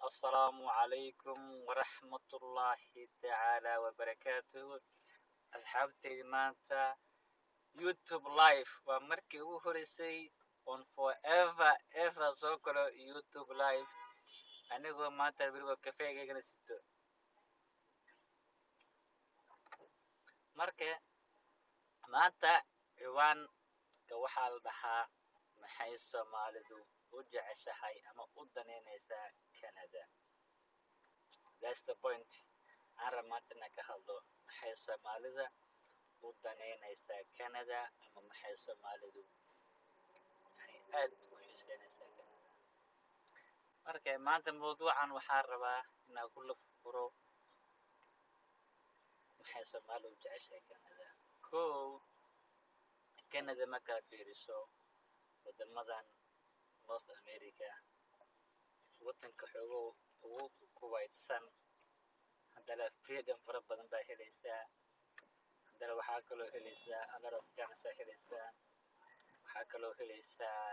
السلام عليكم ورحمة الله تعالى وبركاته. أصحابتي maanta YouTube live waa markii ugu horeysay on forever ever soo galo YouTube live anigoo maanta weliba kafeegaygana sito. Marka maanta ciwaanka waxaa la dhahaa maxay Soomaalidu u jeceshahay ama u daneyneysaa Canada. That's the point. Aan raba maanta inaan ka hadlo maxay Soomaalida u daneyneysaa Canada ama maxay Soomaalidu aad u xiiseyneysaa Canada. Marka maanta mawduucan waxaan rabaa inaan ku lafuro maxay Soomaalidu u jeceshahay Canada. Kow, Canada markaad fiiriso wadamadan North America wadanka xoogow ugu kuwaydsan haddana freedom fara badan baa helaysaa. haddana waxaa kaloo helaysaa a lot of chance aa helaysaa. waxaa kaloo helaysaa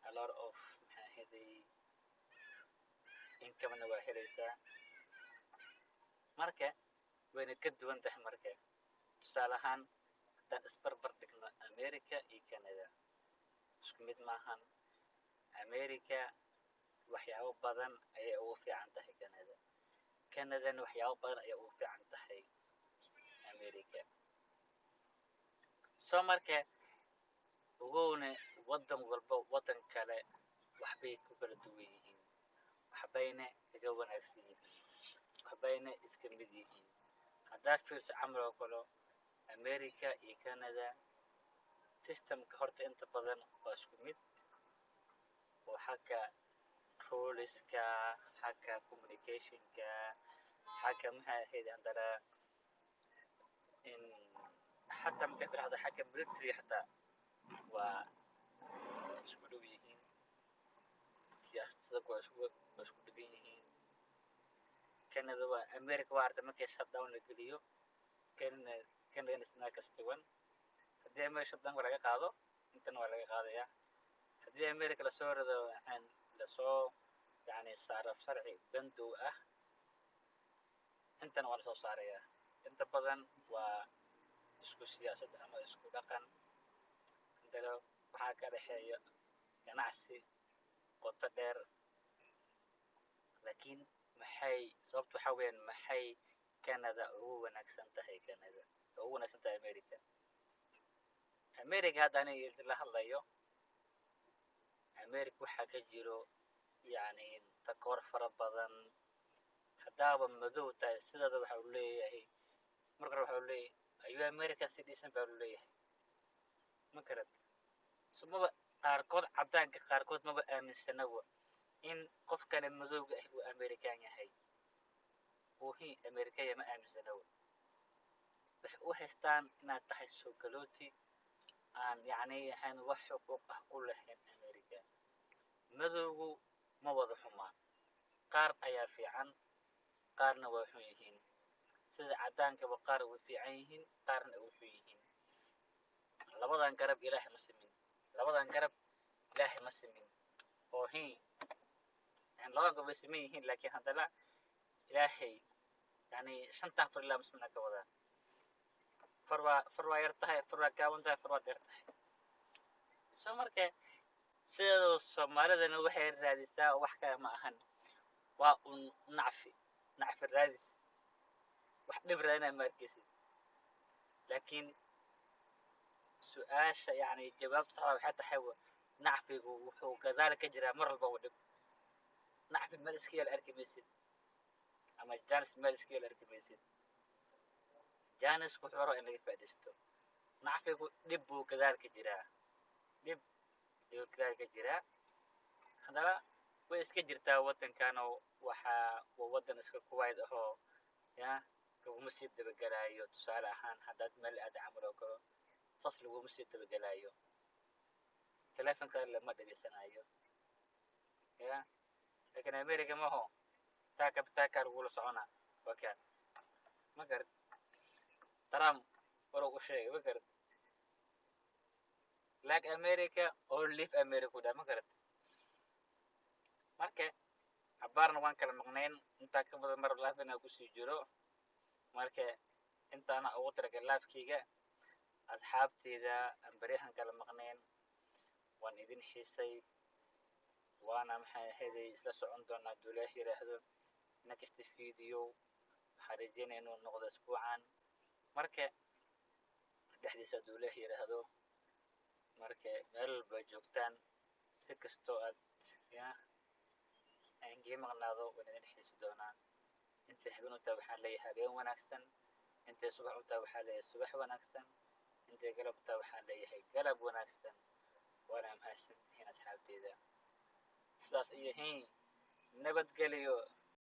a lot of maxaa heday income-na waa helaysaa. marka wayna ka duwan tahay. marka tusaale ahaan haddaan isbarbar dhigno America iyo Canada isku mid maahan. America waxyaabo badan ayay ugu fiican tahay Canada. Canadana waxyaabo badan ayay ugu fiican tahay America. soo marka ogowna wadan walba wadan kale waxbay ku kala duwan yihiin, waxbayna kaga wanaagsan yihiin, waxbayna iska mid yihiin. haddaad fiirso camal oo kale America iyo Canada systemka horta inta badan waa isku mid oo xagga ruleska, xagga communicationka, xagga maxaa ahayd haddana in xataa markaad tiraahdo xagga military xataa waa isku dhow yihiin. siyaasadda waa isku dhigan yihiin. Canada waa America waa arday markii shutdown la geliyo Canada isna kastuwan. haddii America shutdown laga qaado intana waa laga qaadayaa. haddii America lasoo rado lasoo saaro sharci bandow ah intana waa lasoo saarayaa. inta badan waa isku siyaasad ama isku dhaqan. haddana waxaa ka dhexeeya ganacsi qoto dheer. laakiin sababta waxaa weeyaan maxay Canada ugu wanaagsan tahay America. America hadda aniga idinla hadlayo America waxaa ka jiro takoor fara badan. haddaaba madow tahay sidaada waxa uu leeyahay marka waxa uu leeyahay ayuu America citizen baa uu leeyahay. ma garad sumaba qaarkood cadaanka qaarkood maba aaminsanawa in qofkani madowga ah uu American yahay. American ma aaminsanawa. waxay u haystaan inaad tahay soo galooti aan ahayn wax xuquuq ah ku lahayn America. madowgu ma wada xumaa, qaar ayaa fiican qaarna waa xun yihiin. sida cadaankaba qaar way fiican yihiin qaarna way xun yihiin. labadan garab ilaahay ma simin oo labadan garab way siman yihiin laakiin haddana ilaahay shantan far ilaa muslimna ka wadaa. far waa yar tahay, far waa gaaban tahay, far waa dheer tahay. soo marka sideedaba Soomaalidana waxay raadisaa wax kale ma ahan, waa un nacfi raadis. wax dhib raadinaya ma arkaysid. laakiin su-aasha jawaabta saxda waxay tahay nacfigu wuxuu gadaal ka jiraa mar walba waa dhib. nacfi meel iska yaal arki maysid ama jaanis meel iska yaal arki maysid. jaanisku wuxuu rabaa in laga faa'iidaysto. nacfigu dhib buu gadaal ka jiraa. dhib ayuu gadaal ka jiraa. haddana way iska jirtaa wadankan waa wadan iska kuwayd ahoo laguma sii dabagelaayo. tusaale ahaan haddaad meel aad camal oo kale sas laguma sii dabagelaayo. telefonkaada lama dhageysanayo. laakiin America maho taaka lagula soconaa. wakaa ma garad Trump waruu u sheegay ma garad like America or leave America ma garad. marka cabaarna waan kala maqnayn intaa ka badan mar live inaan kusii jiro marka intaana ugu talagalay live-kayga asxaabteyda aan beryahan kala maqnayn waan idin xiisay waana maxay ahaydey isla socon doonaa hadduu ilaah yiraahdo next video waxaan rajeynaya inuu noqdo isbuucan marka dhexdiisa hadduu ilaah yiraahdo marka meel walba joogtaan si kastoo aad aan iga maqnaado waan idin xiisi doonaa intay habeen u tahay waxaan leeyahay habeen wanaagsan intay subax u tahay waxaan leeyahay subax wanaagsan intay galab u tahay waxaan leeyahay galab wanaagsan waana mahadsantihiin asxaabteyda sidaas iyo nabadgelyo